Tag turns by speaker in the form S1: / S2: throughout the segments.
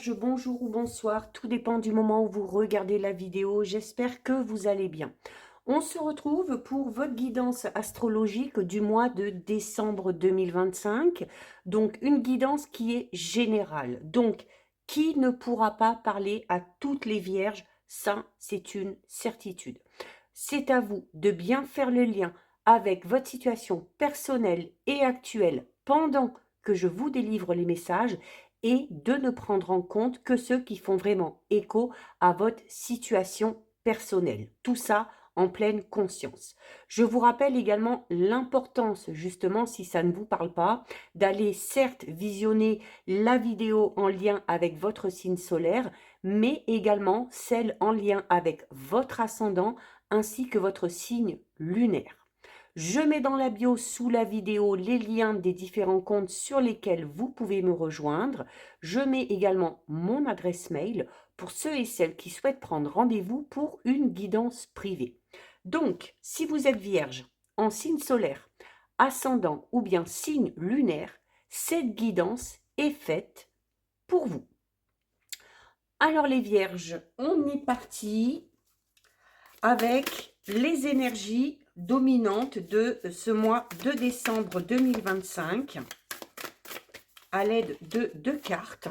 S1: Vierge, bonjour ou bonsoir, tout dépend du moment où vous regardez la vidéo, j'espère que vous allez bien. On se retrouve pour votre guidance astrologique du mois de décembre 2025, donc une guidance qui est générale. Donc, qui ne pourra pas parler à toutes les Vierges? Ça, c'est une certitude. C'est à vous de bien faire le lien avec votre situation personnelle et actuelle pendant que je vous délivre les messages et de ne prendre en compte que ceux qui font vraiment écho à votre situation personnelle. Tout ça en pleine conscience. Je vous rappelle également l'importance, justement, si ça ne vous parle pas, d'aller certes visionner la vidéo en lien avec votre signe solaire, mais également celle en lien avec votre ascendant ainsi que votre signe lunaire. Je mets dans la bio sous la vidéo les liens des différents comptes sur lesquels vous pouvez me rejoindre. Je mets également mon adresse mail pour ceux et celles qui souhaitent prendre rendez-vous pour une guidance privée. Donc, si vous êtes vierge, en signe solaire, ascendant ou bien signe lunaire, cette guidance est faite pour vous. Alors les vierges, on est parti avec les énergies dominantes de ce mois de décembre 2025 à l'aide de 2 cartes.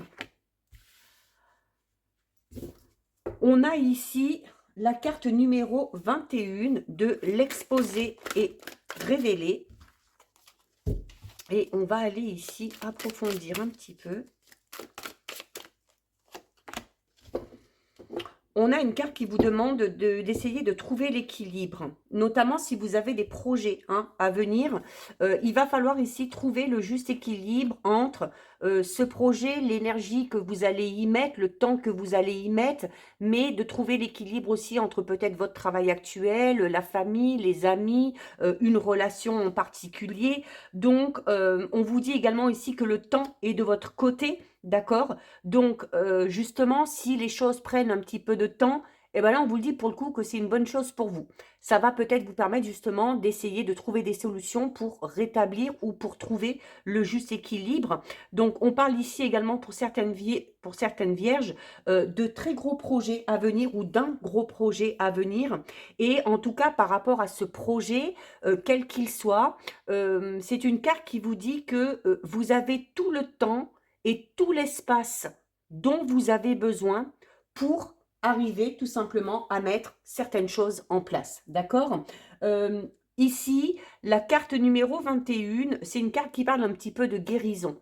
S1: On a ici la carte numéro 21 de l'exposé et révélé. Et on va aller ici approfondir un petit peu. On a une carte qui vous demande d'essayer de trouver l'équilibre, notamment si vous avez des projets à venir. Il va falloir ici trouver le juste équilibre entre ce projet, l'énergie que vous allez y mettre, le temps que vous allez y mettre, mais de trouver l'équilibre aussi entre peut-être votre travail actuel, la famille, les amis, une relation en particulier. Donc, on vous dit également ici que le temps est de votre côté. D'accord? Donc, justement, si les choses prennent un petit peu de temps, et ben là, on vous le dit pour le coup que c'est une bonne chose pour vous. Ça va peut-être vous permettre justement d'essayer de trouver des solutions pour rétablir ou pour trouver le juste équilibre. Donc, on parle ici également pour certaines vierges de très gros projets à venir ou d'un gros projet à venir. Et en tout cas, par rapport à ce projet, quel qu'il soit, c'est une carte qui vous dit que vous avez tout le temps et tout l'espace dont vous avez besoin pour arriver tout simplement à mettre certaines choses en place. D'accord? Ici, la carte numéro 21, c'est une carte qui parle un petit peu de guérison.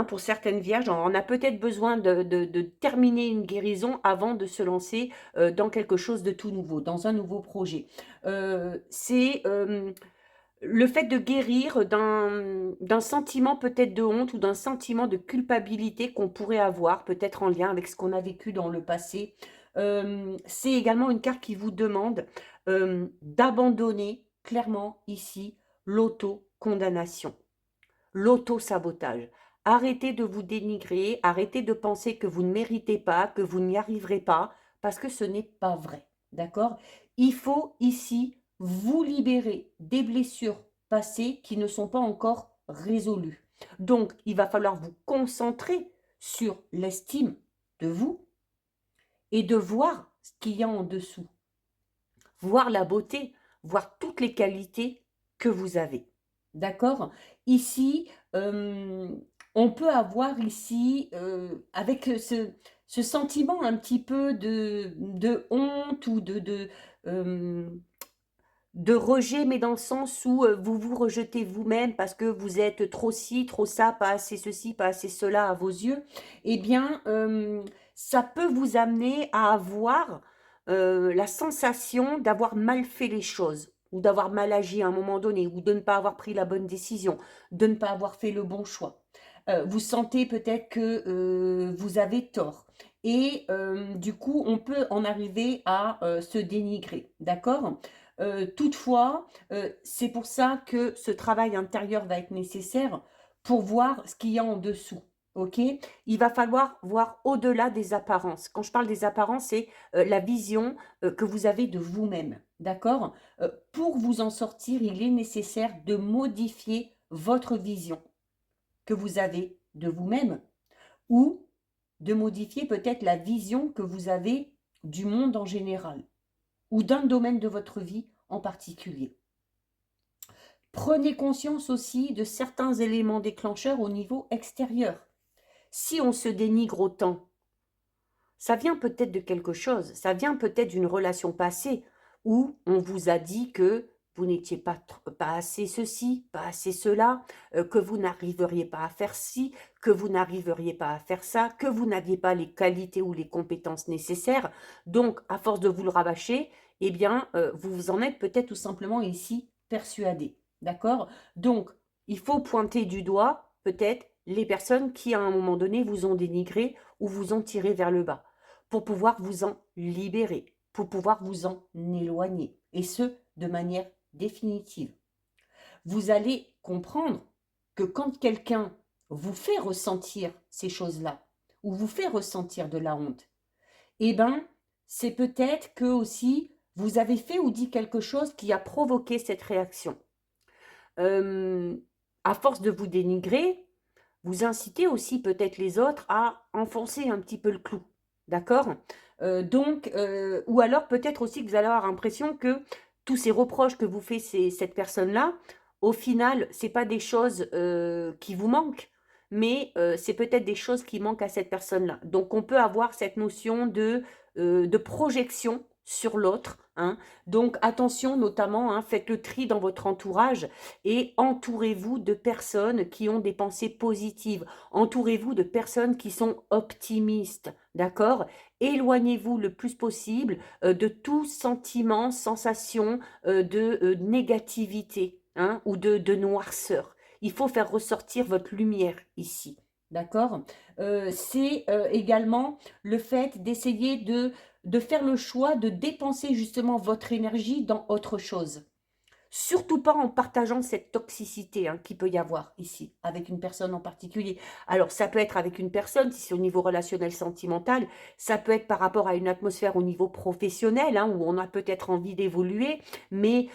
S1: Pour certaines vierges, on a peut-être besoin de terminer une guérison avant de se lancer dans quelque chose de tout nouveau, dans un nouveau projet. C'est le fait de guérir d'un sentiment peut-être de honte ou d'un sentiment de culpabilité qu'on pourrait avoir, peut-être en lien avec ce qu'on a vécu dans le passé. C'est également une carte qui vous demande d'abandonner clairement ici l'auto-condamnation, l'auto-sabotage. Arrêtez de vous dénigrer, arrêtez de penser que vous ne méritez pas, que vous n'y arriverez pas, parce que ce n'est pas vrai. D'accord? Il faut ici vous libérer des blessures passées qui ne sont pas encore résolues. Donc, il va falloir vous concentrer sur l'estime de vous et de voir ce qu'il y a en dessous. Voir la beauté, voir toutes les qualités que vous avez. D'accord? Ici, on peut avoir ici, avec ce sentiment un petit peu de honte ou de rejet, mais dans le sens où vous vous rejetez vous-même parce que vous êtes trop ci, trop ça, pas assez ceci, pas assez cela à vos yeux, eh bien, ça peut vous amener à avoir la sensation d'avoir mal fait les choses ou d'avoir mal agi à un moment donné ou de ne pas avoir pris la bonne décision, de ne pas avoir fait le bon choix. Vous sentez peut-être que vous avez tort. Et du coup, on peut en arriver à se dénigrer, d'accord? Toutefois, c'est pour ça que ce travail intérieur va être nécessaire pour voir ce qu'il y a en dessous. Ok? Il va falloir voir au-delà des apparences. Quand je parle des apparences, c'est la vision que vous avez de vous-même. D'accord? Pour vous en sortir, il est nécessaire de modifier votre vision que vous avez de vous-même ou de modifier peut-être la vision que vous avez du monde en général ou d'un domaine de votre vie en particulier. Prenez conscience aussi de certains éléments déclencheurs au niveau extérieur. Si on se dénigre autant, ça vient peut-être de quelque chose, ça vient peut-être d'une relation passée où on vous a dit que vous n'étiez pas assez ceci, pas assez cela, que vous n'arriveriez pas à faire ci, que vous n'arriveriez pas à faire ça, que vous n'aviez pas les qualités ou les compétences nécessaires. Donc, à force de vous le rabâcher, eh bien, vous vous en êtes peut-être tout simplement ici persuadé. D'accord? Donc, il faut pointer du doigt peut-être les personnes qui, à un moment donné, vous ont dénigré ou vous ont tiré vers le bas pour pouvoir vous en libérer, pour pouvoir vous en éloigner, et ce, de manière définitive. Vous allez comprendre que quand quelqu'un vous fait ressentir ces choses-là, ou vous fait ressentir de la honte, eh bien, c'est peut-être que aussi vous avez fait ou dit quelque chose qui a provoqué cette réaction. À force de vous dénigrer, vous incitez aussi peut-être les autres à enfoncer un petit peu le clou. D'accord? Ou alors peut-être aussi que vous allez avoir l'impression que tous ces reproches que vous fait cette personne-là, au final, c'est pas des choses qui vous manquent, mais c'est peut-être des choses qui manquent à cette personne-là. Donc on peut avoir cette notion de projection sur l'autre, hein. Donc attention notamment, hein, faites le tri dans votre entourage et entourez-vous de personnes qui ont des pensées positives. Entourez-vous de personnes qui sont optimistes, d'accord? Éloignez-vous le plus possible de tout sentiment, sensation de négativité, hein, ou de noirceur. Il faut faire ressortir votre lumière ici, d'accord? C'est également le fait d'essayer de faire le choix de dépenser justement votre énergie dans autre chose. Surtout pas en partageant cette toxicité hein, qu'il peut y avoir ici, avec une personne en particulier. Alors, ça peut être avec une personne, si c'est au niveau relationnel sentimental, ça peut être par rapport à une atmosphère au niveau professionnel, hein, où on a peut-être envie d'évoluer, mais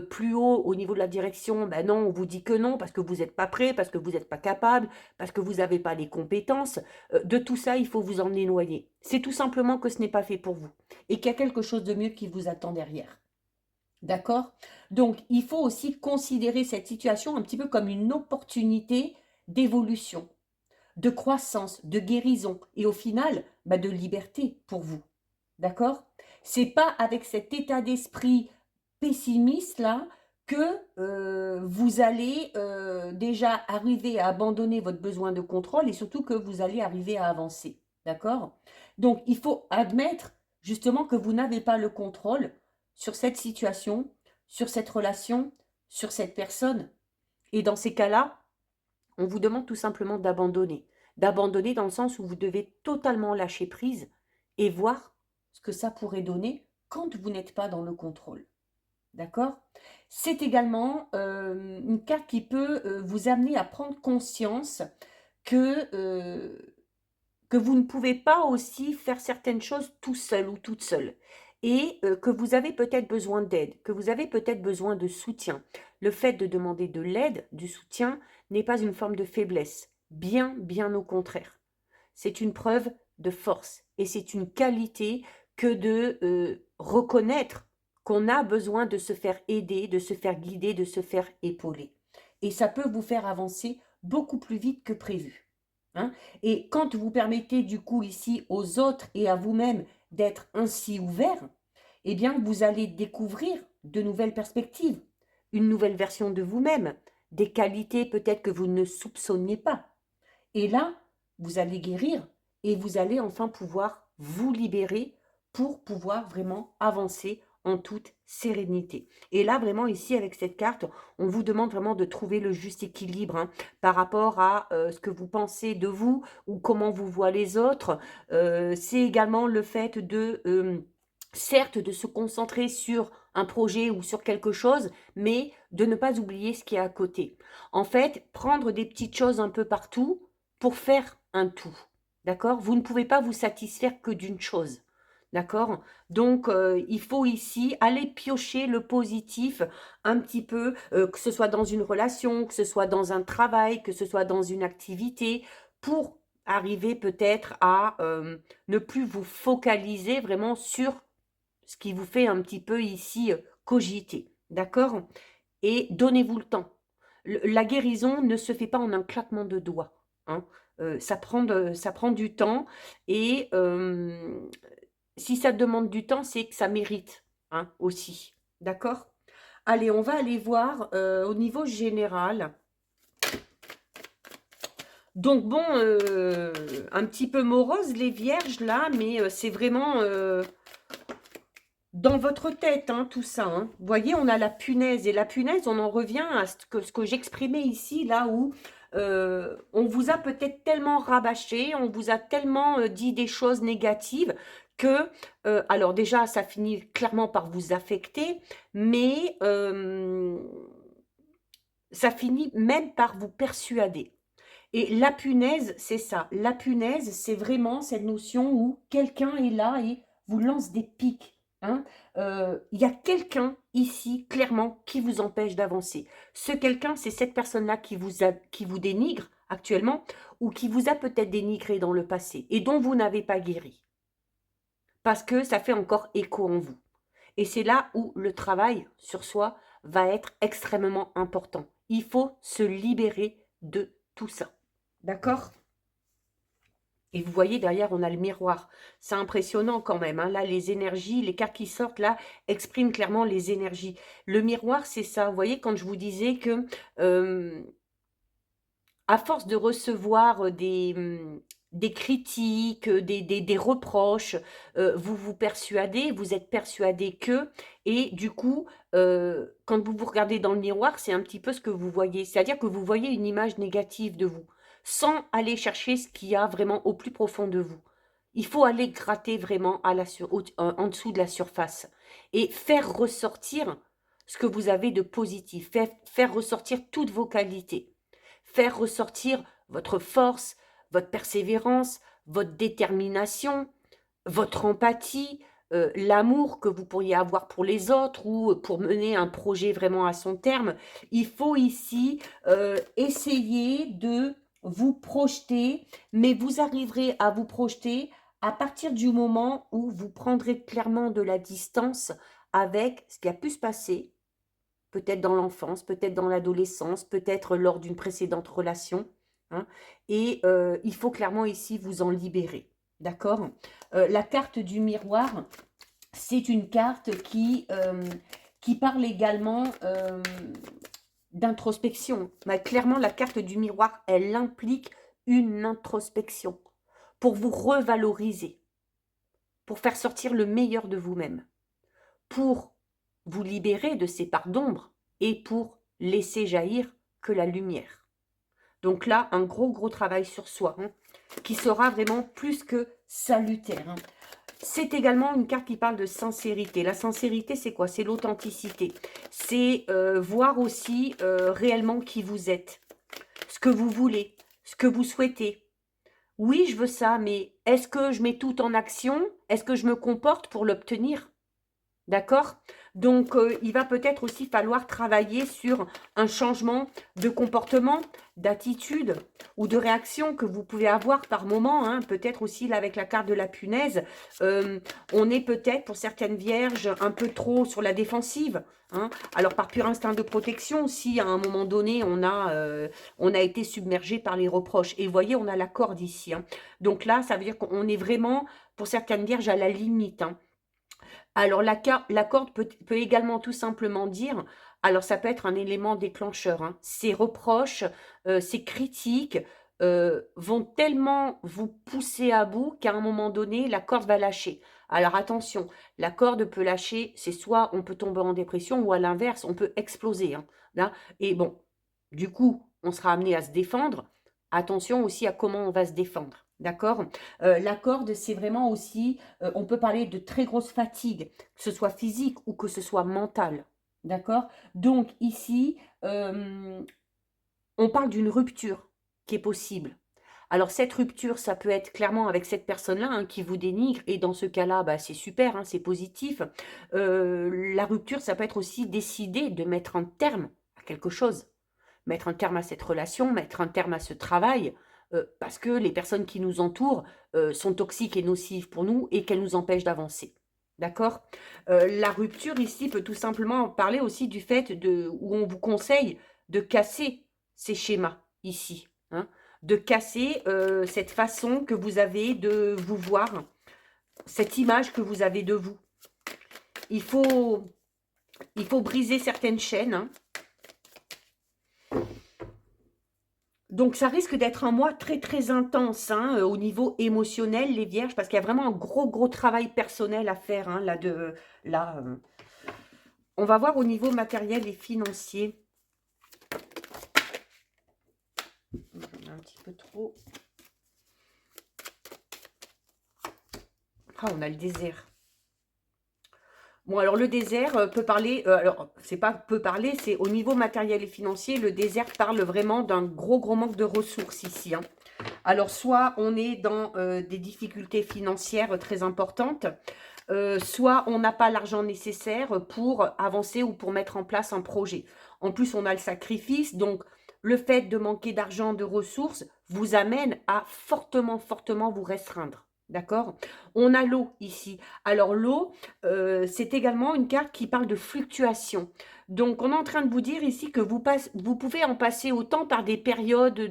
S1: plus haut, au niveau de la direction, ben non, on vous dit que non, parce que vous n'êtes pas prêt, parce que vous n'êtes pas capable, parce que vous n'avez pas les compétences. De tout ça, il faut vous en éloigner. C'est tout simplement que ce n'est pas fait pour vous, et qu'il y a quelque chose de mieux qui vous attend derrière. D'accord? Donc, il faut aussi considérer cette situation un petit peu comme une opportunité d'évolution, de croissance, de guérison et au final, bah, de liberté pour vous. D'accord? C'est pas avec cet état d'esprit pessimiste là que vous allez déjà arriver à abandonner votre besoin de contrôle et surtout que vous allez arriver à avancer. D'accord? Donc, il faut admettre justement que vous n'avez pas le contrôle sur cette situation, sur cette relation, sur cette personne. Et dans ces cas-là, on vous demande tout simplement d'abandonner. D'abandonner dans le sens où vous devez totalement lâcher prise et voir ce que ça pourrait donner quand vous n'êtes pas dans le contrôle. D'accord? C'est également une carte qui peut vous amener à prendre conscience que vous ne pouvez pas aussi faire certaines choses tout seul ou toute seule et que vous avez peut-être besoin d'aide, que vous avez peut-être besoin de soutien. Le fait de demander de l'aide, du soutien, n'est pas une forme de faiblesse, bien, bien au contraire. C'est une preuve de force et c'est une qualité que de reconnaître qu'on a besoin de se faire aider, de se faire guider, de se faire épauler. Et ça peut vous faire avancer beaucoup plus vite que prévu. Hein. Et quand vous permettez du coup ici aux autres et à vous-même d'être ainsi ouverts, eh bien vous allez découvrir de nouvelles perspectives, une nouvelle version de vous-même, des qualités peut-être que vous ne soupçonniez pas. Et là, vous allez guérir et vous allez enfin pouvoir vous libérer pour pouvoir vraiment avancer en toute sérénité. Et là, vraiment, ici, avec cette carte, on vous demande vraiment de trouver le juste équilibre hein, par rapport à ce que vous pensez de vous ou comment vous voient les autres. C'est également le fait de, certes, de se concentrer sur un projet ou sur quelque chose, mais de ne pas oublier ce qui est à côté. En fait, prendre des petites choses un peu partout pour faire un tout. D'accord? Vous ne pouvez pas vous satisfaire que d'une chose. D'accord? Donc, il faut ici aller piocher le positif un petit peu, que ce soit dans une relation, que ce soit dans un travail, que ce soit dans une activité, pour arriver peut-être à ne plus vous focaliser vraiment sur ce qui vous fait un petit peu ici cogiter. D'accord? Et donnez-vous le temps. La guérison ne se fait pas en un claquement de doigts, hein. Ça prend du temps et si ça demande du temps, c'est que ça mérite, hein, aussi. D'accord? Allez, on va aller voir au niveau général. Donc bon, un petit peu morose les vierges là, mais c'est vraiment dans votre tête, hein, tout ça, hein. Vous voyez, on a la punaise. Et la punaise, on en revient à ce que j'exprimais ici, là où on vous a peut-être tellement rabâché, on vous a tellement dit des choses négatives que, alors déjà, ça finit clairement par vous affecter, mais ça finit même par vous persuader. Et la punaise, c'est ça. La punaise, c'est vraiment cette notion où quelqu'un est là et vous lance des pics, hein. Il y a quelqu'un ici, clairement, qui vous empêche d'avancer. Ce quelqu'un, c'est cette personne-là qui vous dénigre actuellement ou qui vous a peut-être dénigré dans le passé et dont vous n'avez pas guéri. Parce que ça fait encore écho en vous. Et c'est là où le travail sur soi va être extrêmement important. Il faut se libérer de tout ça. D'accord? Et vous voyez, derrière, on a le miroir. C'est impressionnant quand même, hein. Là, les énergies, les cartes qui sortent, là, expriment clairement les énergies. Le miroir, c'est ça. Vous voyez, quand je vous disais que, à force de recevoir des critiques, des reproches, vous vous persuadez, vous êtes persuadé que, et du coup, quand vous vous regardez dans le miroir, c'est un petit peu ce que vous voyez. C'est-à-dire que vous voyez une image négative de vous, sans aller chercher ce qu'il y a vraiment au plus profond de vous. Il faut aller gratter vraiment en dessous de la surface et faire ressortir ce que vous avez de positif, faire ressortir toutes vos qualités, faire ressortir votre force, votre persévérance, votre détermination, votre empathie, l'amour que vous pourriez avoir pour les autres ou pour mener un projet vraiment à son terme. Il faut ici essayer de vous projeter, mais vous arriverez à vous projeter à partir du moment où vous prendrez clairement de la distance avec ce qui a pu se passer, peut-être dans l'enfance, peut-être dans l'adolescence, peut-être lors d'une précédente relation, hein, et il faut clairement ici vous en libérer, d'accord? La carte du miroir, c'est une carte qui parle également d'introspection. Mais clairement, la carte du miroir, elle implique une introspection pour vous revaloriser, pour faire sortir le meilleur de vous-même, pour vous libérer de ces parts d'ombre et pour laisser jaillir que la lumière. Donc là, un gros travail sur soi, hein, qui sera vraiment plus que salutaire, hein. C'est également une carte qui parle de sincérité. La sincérité, c'est quoi? C'est l'authenticité. C'est voir aussi réellement qui vous êtes, ce que vous voulez, ce que vous souhaitez. Oui, je veux ça, mais est-ce que je mets tout en action? Est-ce que je me comporte pour l'obtenir? D'accord? Donc, il va peut-être aussi falloir travailler sur un changement de comportement, d'attitude ou de réaction que vous pouvez avoir par moment, hein. Peut-être aussi, là, avec la carte de la punaise, on est peut-être, pour certaines vierges, un peu trop sur la défensive, hein. Alors, par pur instinct de protection, si à un moment donné, on a été submergé par les reproches. Et vous voyez, on a la corde ici, hein. Donc là, ça veut dire qu'on est vraiment, pour certaines vierges, à la limite, hein. Alors la corde peut également tout simplement dire, alors ça peut être un élément déclencheur, hein, ces reproches, ces critiques vont tellement vous pousser à bout qu'à un moment donné, la corde va lâcher. Alors attention, la corde peut lâcher, c'est soit on peut tomber en dépression ou à l'inverse, on peut exploser, hein, là. Et bon, du coup, on sera amené à se défendre. Attention aussi à comment on va se défendre. D'accord? La corde, c'est vraiment aussi, on peut parler de très grosse fatigue, que ce soit physique ou que ce soit mentale. D'accord? Donc ici, on parle d'une rupture qui est possible. Alors cette rupture, ça peut être clairement avec cette personne-là, hein, qui vous dénigre, et dans ce cas-là, bah, c'est super, hein, c'est positif. La rupture, ça peut être aussi décider de mettre un terme à quelque chose, mettre un terme à cette relation, mettre un terme à ce travail, parce que les personnes qui nous entourent sont toxiques et nocives pour nous et qu'elles nous empêchent d'avancer. D'accord? La rupture ici peut tout simplement parler aussi du fait où on vous conseille de casser ces schémas ici, hein, de casser cette façon que vous avez de vous voir, cette image que vous avez de vous. Il faut briser certaines chaînes, hein. Donc, ça risque d'être un mois très, très intense, hein, au niveau émotionnel, les vierges, parce qu'il y a vraiment un gros, gros travail personnel à faire, hein, là. On va voir au niveau matériel et financier. Un petit peu trop. Ah, on a le désert. Bon, alors le désert peut parler, alors c'est pas peut parler, c'est au niveau matériel et financier, le désert parle vraiment d'un gros, gros manque de ressources ici, hein. Alors, soit on est dans des difficultés financières très importantes, soit on n'a pas l'argent nécessaire pour avancer ou pour mettre en place un projet. En plus, on a le sacrifice, donc le fait de manquer d'argent, de ressources, vous amène à fortement, fortement vous restreindre. D'accord? On a l'eau ici. Alors l'eau, c'est également une carte qui parle de fluctuation. Donc on est en train de vous dire ici que vous pouvez en passer autant par des périodes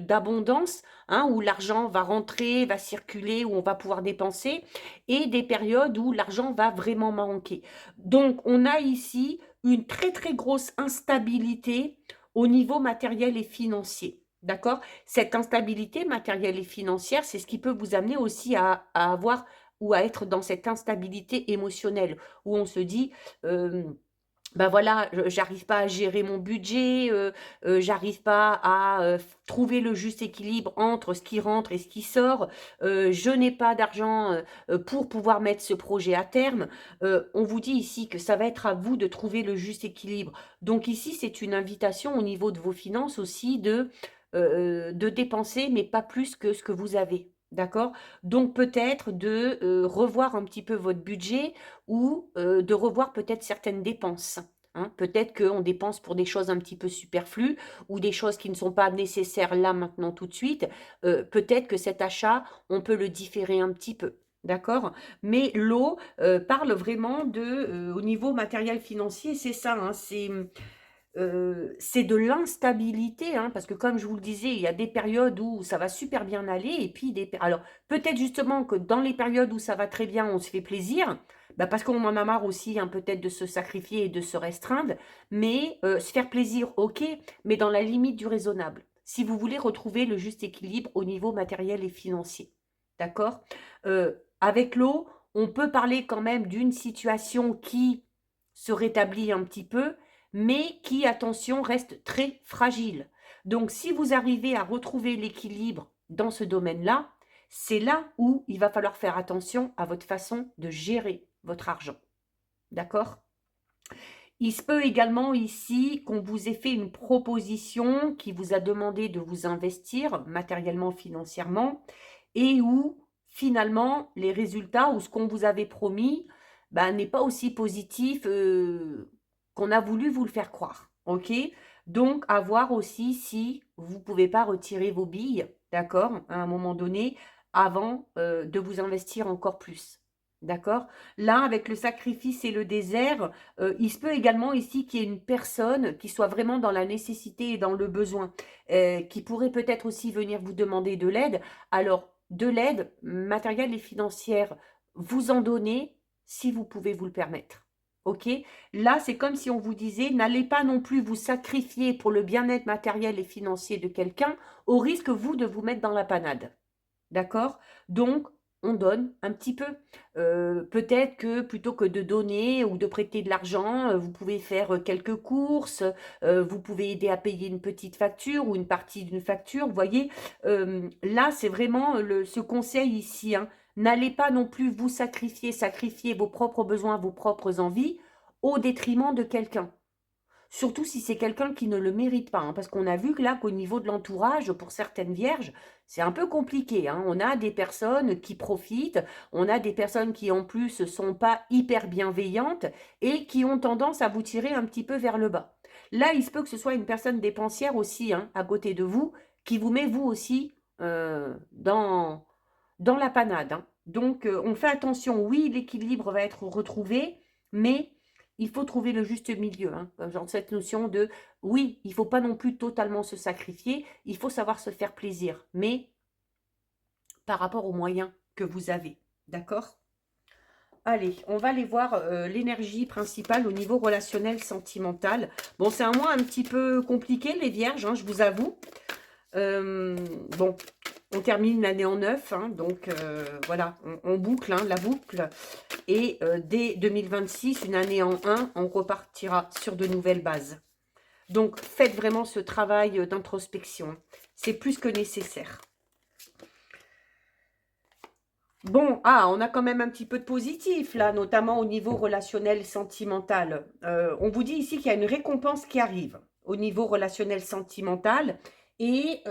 S1: d'abondance, hein, où l'argent va rentrer, va circuler, où on va pouvoir dépenser, et des périodes où l'argent va vraiment manquer. Donc, on a ici une très, très grosse instabilité au niveau matériel et financier. D'accord? Cette instabilité matérielle et financière, c'est ce qui peut vous amener aussi à avoir ou à être dans cette instabilité émotionnelle où on se dit, ben voilà, j'arrive pas à gérer mon budget, j'arrive pas à trouver le juste équilibre entre ce qui rentre et ce qui sort, je n'ai pas d'argent pour pouvoir mettre ce projet à terme. On vous dit ici que ça va être à vous de trouver le juste équilibre. Donc ici, c'est une invitation au niveau de vos finances aussi de dépenser, mais pas plus que ce que vous avez. D'accord? Donc peut-être de revoir un petit peu votre budget ou de revoir peut-être certaines dépenses. Hein. Peut-être qu'on dépense pour des choses un petit peu superflues ou des choses qui ne sont pas nécessaires là, maintenant, tout de suite. Peut-être que cet achat, on peut le différer un petit peu. D'accord? Mais l'eau parle vraiment au niveau matériel financier, c'est ça, hein, c'est de l'instabilité, hein, parce que comme je vous le disais, il y a des périodes où ça va super bien aller, et puis alors peut-être justement que dans les périodes où ça va très bien, on se fait plaisir, bah parce qu'on en a marre aussi, hein, peut-être de se sacrifier et de se restreindre, mais se faire plaisir, ok, mais dans la limite du raisonnable, si vous voulez retrouver le juste équilibre au niveau matériel et financier. D'accord? Avec l'eau, on peut parler quand même d'une situation qui se rétablit un petit peu, mais qui, attention, reste très fragile. Donc, si vous arrivez à retrouver l'équilibre dans ce domaine-là, c'est là où il va falloir faire attention à votre façon de gérer votre argent. D'accord? Il se peut également ici qu'on vous ait fait une proposition qui vous a demandé de vous investir matériellement, financièrement, et où finalement les résultats ou ce qu'on vous avait promis n'est pas aussi positif qu'on a voulu vous le faire croire. Ok? Donc, à voir aussi si vous ne pouvez pas retirer vos billes, d'accord, à un moment donné, avant de vous investir encore plus. D'accord? Là, avec le sacrifice et le désert, il se peut également ici qu'il y ait une personne qui soit vraiment dans la nécessité et dans le besoin, qui pourrait peut-être aussi venir vous demander de l'aide. Alors, de l'aide matérielle et financière, vous en donnez si vous pouvez vous le permettre. Ok? Là, c'est comme si on vous disait, n'allez pas non plus vous sacrifier pour le bien-être matériel et financier de quelqu'un, au risque, vous, de vous mettre dans la panade. D'accord? Donc, on donne un petit peu. Peut-être que plutôt que de donner ou de prêter de l'argent, vous pouvez faire quelques courses, vous pouvez aider à payer une petite facture ou une partie d'une facture. Vous voyez, là, c'est vraiment ce conseil ici, hein. N'allez pas non plus vous sacrifier vos propres besoins, vos propres envies au détriment de quelqu'un. Surtout si c'est quelqu'un qui ne le mérite pas, hein, parce qu'on a vu que là, qu'au niveau de l'entourage, pour certaines vierges, c'est un peu compliqué, hein. On a des personnes qui profitent, on a des personnes qui en plus sont pas hyper bienveillantes et qui ont tendance à vous tirer un petit peu vers le bas. Là, il se peut que ce soit une personne dépensière aussi, hein, à côté de vous, qui vous met vous aussi dans la panade, hein. Donc, on fait attention, oui, l'équilibre va être retrouvé, mais il faut trouver le juste milieu, hein. Genre cette notion de, oui, il ne faut pas non plus totalement se sacrifier, il faut savoir se faire plaisir, mais par rapport aux moyens que vous avez, d'accord? Allez, on va aller voir l'énergie principale au niveau relationnel sentimental. Bon, c'est un mois un petit peu compliqué, les vierges, hein, je vous avoue. Bon, on termine l'année en 9, hein, donc voilà, on boucle, hein, la boucle. Et dès 2026, une année en 1, on repartira sur de nouvelles bases. Donc, faites vraiment ce travail d'introspection. C'est plus que nécessaire. Bon, on a quand même un petit peu de positif, là, notamment au niveau relationnel sentimental. On vous dit ici qu'il y a une récompense qui arrive au niveau relationnel sentimental et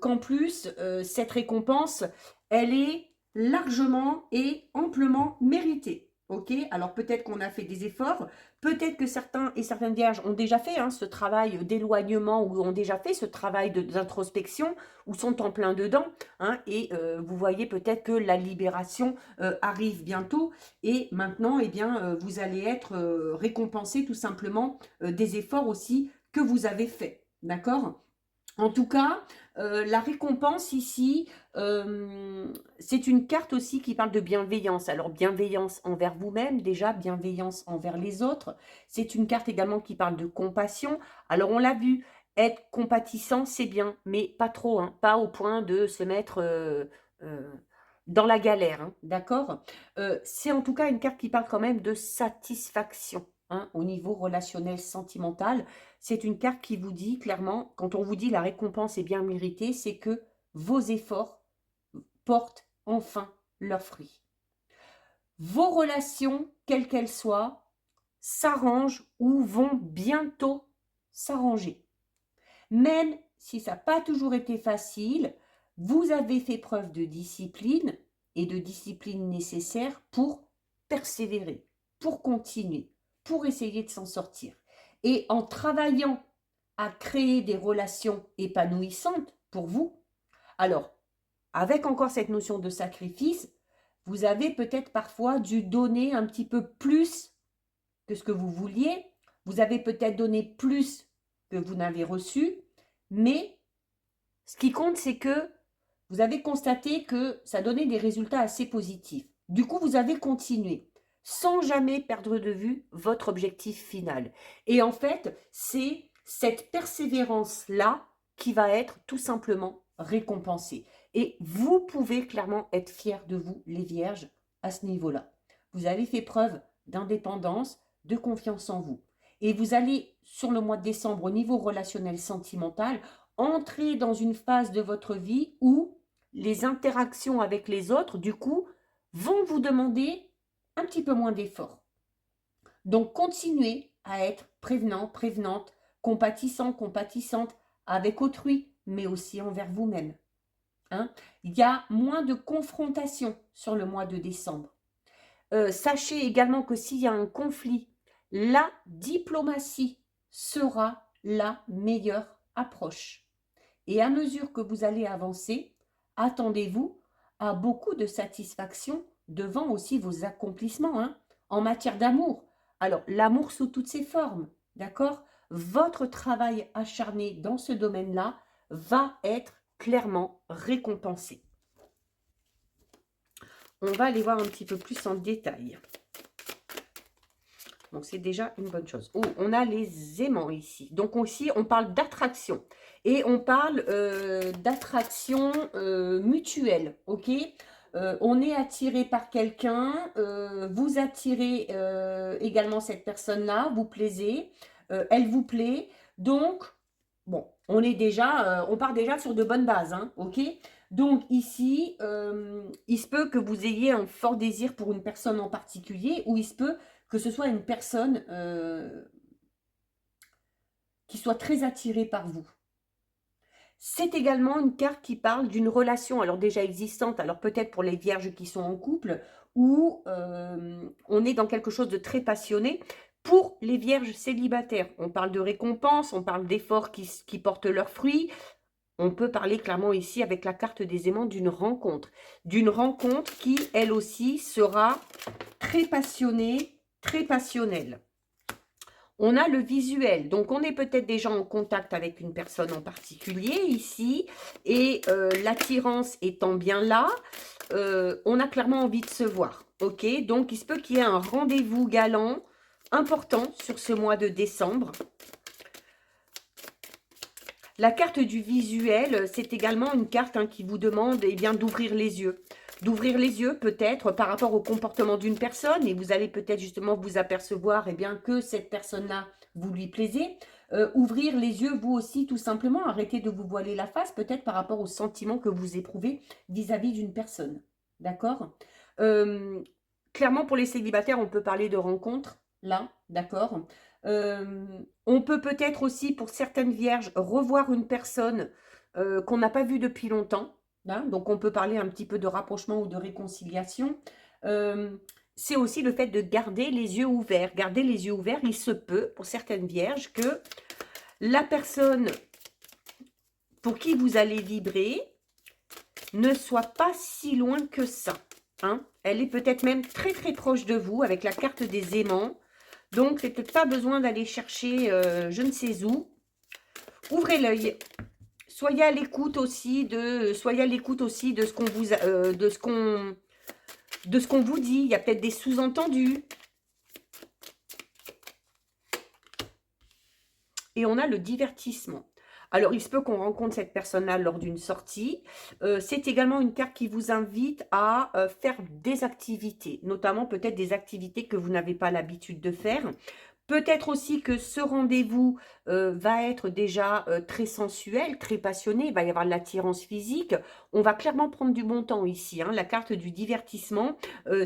S1: qu'en plus, cette récompense, elle est largement et amplement méritée. Ok, alors peut-être qu'on a fait des efforts, peut-être que certains et certaines vierges ont déjà fait ce travail d'éloignement ou ont déjà fait ce travail d'introspection ou sont en plein dedans. Hein, et vous voyez peut-être que la libération arrive bientôt et maintenant, eh bien, vous allez être récompensé tout simplement des efforts aussi que vous avez faits. D'accord? En tout cas, la récompense ici, c'est une carte aussi qui parle de bienveillance. Alors, bienveillance envers vous-même, déjà, bienveillance envers les autres. C'est une carte également qui parle de compassion. Alors, on l'a vu, être compatissant, c'est bien, mais pas trop, hein, pas au point de se mettre euh, dans la galère, hein, d'accord? C'est en tout cas une carte qui parle quand même de satisfaction, hein, au niveau relationnel, sentimental. C'est une carte qui vous dit clairement, quand on vous dit la récompense est bien méritée, c'est que vos efforts portent enfin leurs fruits. Vos relations, quelles qu'elles soient, s'arrangent ou vont bientôt s'arranger. Même si ça n'a pas toujours été facile, vous avez fait preuve de discipline et de discipline nécessaire pour persévérer, pour continuer, pour essayer de s'en sortir. Et en travaillant à créer des relations épanouissantes pour vous, alors, avec encore cette notion de sacrifice, vous avez peut-être parfois dû donner un petit peu plus que ce que vous vouliez, vous avez peut-être donné plus que vous n'avez reçu, mais ce qui compte, c'est que vous avez constaté que ça donnait des résultats assez positifs. Du coup, vous avez continué sans jamais perdre de vue votre objectif final. Et en fait, c'est cette persévérance-là qui va être tout simplement récompensée. Et vous pouvez clairement être fiers de vous, les vierges, à ce niveau-là. Vous avez fait preuve d'indépendance, de confiance en vous. Et vous allez, sur le mois de décembre, au niveau relationnel sentimental, entrer dans une phase de votre vie où les interactions avec les autres, du coup, vont vous demander un petit peu moins d'efforts. Donc, continuez à être prévenant, prévenante, compatissant, compatissante avec autrui, mais aussi envers vous-même. Hein? Il y a moins de confrontation sur le mois de décembre. Sachez également que s'il y a un conflit, la diplomatie sera la meilleure approche. Et à mesure que vous allez avancer, attendez-vous à beaucoup de satisfaction devant aussi vos accomplissements, hein, en matière d'amour. Alors, l'amour sous toutes ses formes, d'accord? Votre travail acharné dans ce domaine-là va être clairement récompensé. On va aller voir un petit peu plus en détail. Donc, c'est déjà une bonne chose. Oh, on a les aimants ici. Donc, aussi, on parle d'attraction. Et on parle d'attraction mutuelle, ok? On est attiré par quelqu'un, vous attirez également cette personne-là, vous plaisez, elle vous plaît. Donc, bon, on part déjà sur de bonnes bases, hein, ok? Donc ici, il se peut que vous ayez un fort désir pour une personne en particulier, ou il se peut que ce soit une personne qui soit très attirée par vous. C'est également une carte qui parle d'une relation, alors déjà existante, alors peut-être pour les vierges qui sont en couple, où on est dans quelque chose de très passionné. Pour les vierges célibataires, on parle de récompense, on parle d'efforts qui portent leurs fruits. On peut parler clairement ici avec la carte des aimants d'une rencontre. D'une rencontre qui, elle aussi, sera très passionnée, très passionnelle. On a le visuel, donc on est peut-être déjà en contact avec une personne en particulier ici, et l'attirance étant bien là, on a clairement envie de se voir, ok? Donc il se peut qu'il y ait un rendez-vous galant important sur ce mois de décembre. La carte du visuel, c'est également une carte qui vous demande eh bien, d'ouvrir les yeux. D'ouvrir les yeux peut-être par rapport au comportement d'une personne et vous allez peut-être justement vous apercevoir eh bien, que cette personne-là, vous lui plaisez. Ouvrir les yeux vous aussi tout simplement, arrêtez de vous voiler la face peut-être par rapport aux sentiments que vous éprouvez vis-à-vis d'une personne. D'accord. Clairement pour les célibataires, on peut parler de rencontres là, d'accord. On peut peut-être aussi, pour certaines vierges, revoir une personne qu'on n'a pas vue depuis longtemps. Hein, donc, on peut parler un petit peu de rapprochement ou de réconciliation. C'est aussi le fait de garder les yeux ouverts. Garder les yeux ouverts, il se peut, pour certaines vierges, que la personne pour qui vous allez vibrer ne soit pas si loin que ça. Hein. Elle est peut-être même très très proche de vous avec la carte des aimants. Donc, c'est peut-être pas besoin d'aller chercher je ne sais où. Ouvrez l'œil. Soyez à l'écoute aussi de ce qu'on vous de ce qu'on vous dit. Il y a peut-être des sous-entendus. Et on a le divertissement. Alors, il se peut qu'on rencontre cette personne-là lors d'une sortie. C'est également une carte qui vous invite à faire des activités, notamment peut-être des activités que vous n'avez pas l'habitude de faire. Peut-être aussi que ce rendez-vous va être déjà très sensuel, très passionné. Il va y avoir de l'attirance physique. On va clairement prendre du bon temps ici. Hein. La carte du divertissement,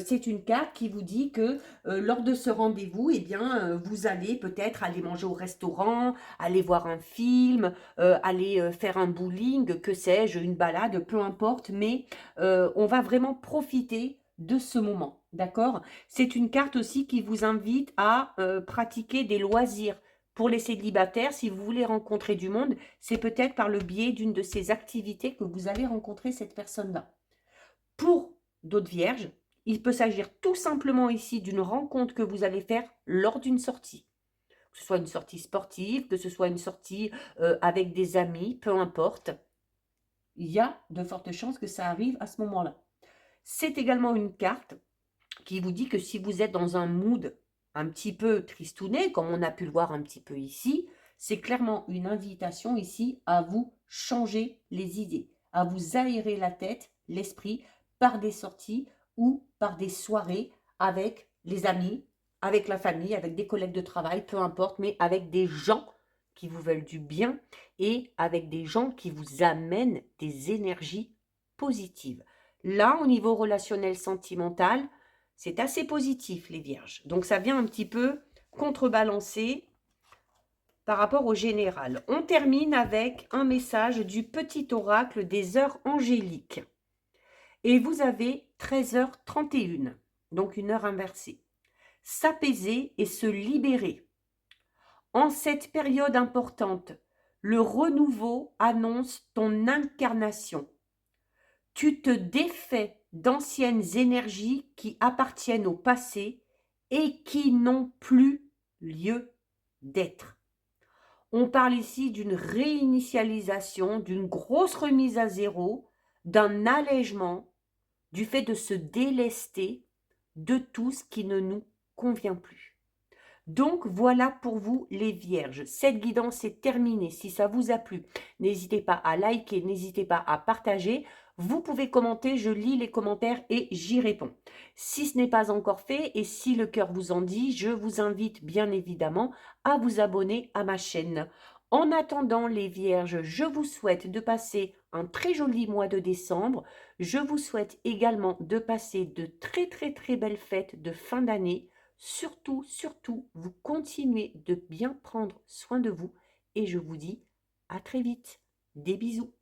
S1: c'est une carte qui vous dit que lors de ce rendez-vous, eh bien, vous allez peut-être aller manger au restaurant, aller voir un film, aller faire un bowling, que sais-je, une balade, peu importe. Mais on va vraiment profiter de ce moment, d'accord? C'est une carte aussi qui vous invite à pratiquer des loisirs. Pour les célibataires, si vous voulez rencontrer du monde, c'est peut-être par le biais d'une de ces activités que vous allez rencontrer cette personne-là. Pour d'autres vierges, il peut s'agir tout simplement ici d'une rencontre que vous allez faire lors d'une sortie. Que ce soit une sortie sportive, que ce soit une sortie avec des amis, peu importe. Il y a de fortes chances que ça arrive à ce moment-là. C'est également une carte qui vous dit que si vous êtes dans un mood un petit peu tristouné, comme on a pu le voir un petit peu ici, c'est clairement une invitation ici à vous changer les idées, à vous aérer la tête, l'esprit, par des sorties ou par des soirées avec les amis, avec la famille, avec des collègues de travail, peu importe, mais avec des gens qui vous veulent du bien et avec des gens qui vous amènent des énergies positives. Là, au niveau relationnel sentimental, c'est assez positif, les vierges. Donc, ça vient un petit peu contrebalancer par rapport au général. On termine avec un message du petit oracle des heures angéliques. Et vous avez 13h31, donc une heure inversée. S'apaiser et se libérer. En cette période importante, le renouveau annonce ton incarnation. Tu te défais d'anciennes énergies qui appartiennent au passé et qui n'ont plus lieu d'être. On parle ici d'une réinitialisation, d'une grosse remise à zéro, d'un allègement, du fait de se délester de tout ce qui ne nous convient plus. Donc voilà pour vous les vierges. Cette guidance est terminée. Si ça vous a plu, n'hésitez pas à liker, n'hésitez pas à partager. Vous pouvez commenter, je lis les commentaires et j'y réponds. Si ce n'est pas encore fait et si le cœur vous en dit, je vous invite bien évidemment à vous abonner à ma chaîne. En attendant les vierges, je vous souhaite de passer un très joli mois de décembre. Je vous souhaite également de passer de très très très belles fêtes de fin d'année. Surtout, surtout, vous continuez de bien prendre soin de vous et je vous dis à très vite. Des bisous.